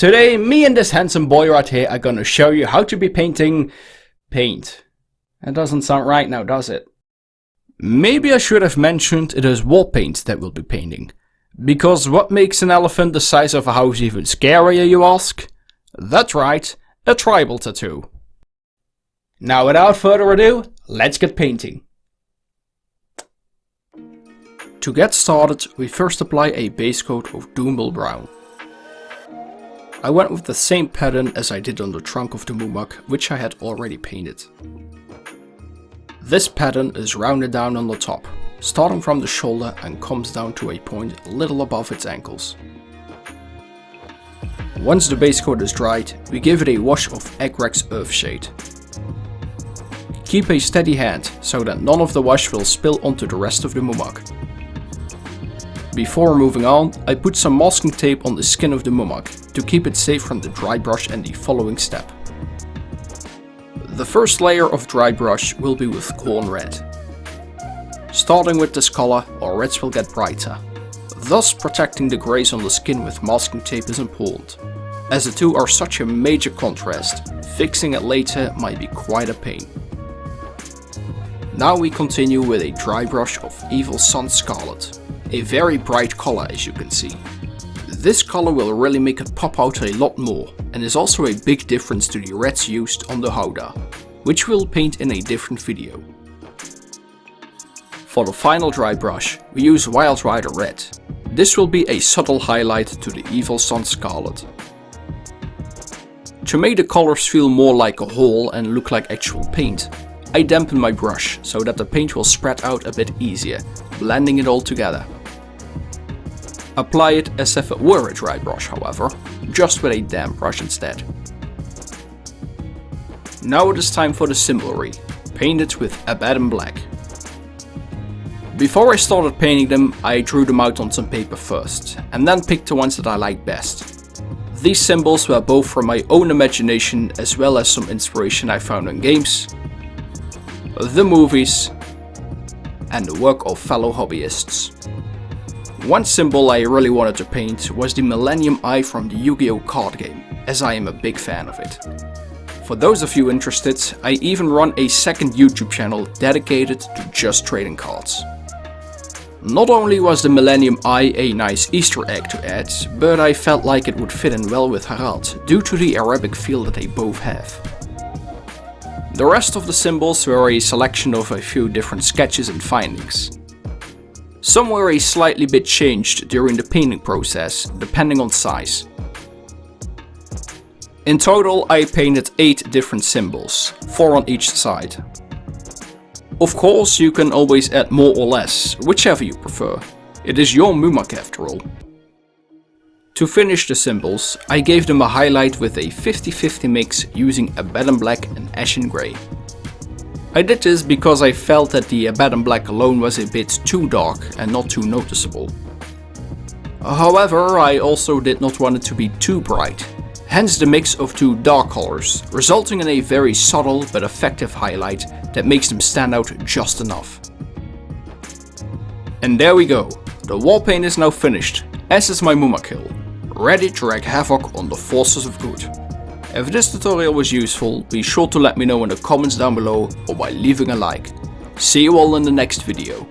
Today, me and this handsome boy right here are gonna show you how to be painting paint. That doesn't sound right now, does it? Maybe I should have mentioned it is wall paint that we'll be painting. Because what makes an elephant the size of a house even scarier, you ask? That's right, a tribal tattoo. Now without further ado, let's get painting. To get started, we first apply a base coat of Doombull Brown. I went with the same pattern as I did on the trunk of the Mumak, which I had already painted. This pattern is rounded down on the top, starting from the shoulder and comes down to a point a little above its ankles. Once the base coat is dried, we give it a wash of Agrax Earthshade. Keep a steady hand so that none of the wash will spill onto the rest of the Mumak. Before moving on, I put some masking tape on the skin of the Mumak to keep it safe from the dry brush and the following step. The first layer of dry brush will be with corn red. Starting with this color, our reds will get brighter. Thus protecting the grays on the skin with masking tape is important. As the two are such a major contrast, fixing it later might be quite a pain. Now we continue with a dry brush of Evil Sunz Scarlet. A very bright color, as you can see. This color will really make it pop out a lot more and is also a big difference to the reds used on the Howdah, which we'll paint in a different video. For the final dry brush, we use Wild Rider Red. This will be a subtle highlight to the Evil Sunz Scarlet. To make the colors feel more like a whole and look like actual paint, I dampen my brush so that the paint will spread out a bit easier, blending it all together. Apply it as if it were a dry brush, however, just with a damp brush instead. Now it is time for the symbolry, painted with Abaddon Black. Before I started painting them, I drew them out on some paper first, and then picked the ones that I liked best. These symbols were both from my own imagination as well as some inspiration I found in games, the movies, and the work of fellow hobbyists. One symbol I really wanted to paint was the Millennium Eye from the Yu-Gi-Oh card game, as I am a big fan of it. For those of you interested, I even run a second YouTube channel dedicated to just trading cards. Not only was the Millennium Eye a nice Easter egg to add, but I felt like it would fit in well with Harald due to the Arabic feel that they both have. The rest of the symbols were a selection of a few different sketches and findings. Some were a slightly bit changed during the painting process, depending on size. In total, I painted 8 different symbols, 4 on each side. Of course, you can always add more or less, whichever you prefer. It is your Mumak after all. To finish the symbols, I gave them a highlight with a 50-50 mix using Abaddon Black and Ashen Grey. I did this because I felt that the Abaddon Black alone was a bit too dark and not too noticeable. However, I also did not want it to be too bright, hence the mix of two dark colors, resulting in a very subtle but effective highlight that makes them stand out just enough. And there we go, the wall paint is now finished, as is my Mumak hill, ready to wreak havoc on the forces of good. If this tutorial was useful, be sure to let me know in the comments down below or by leaving a like. See you all in the next video.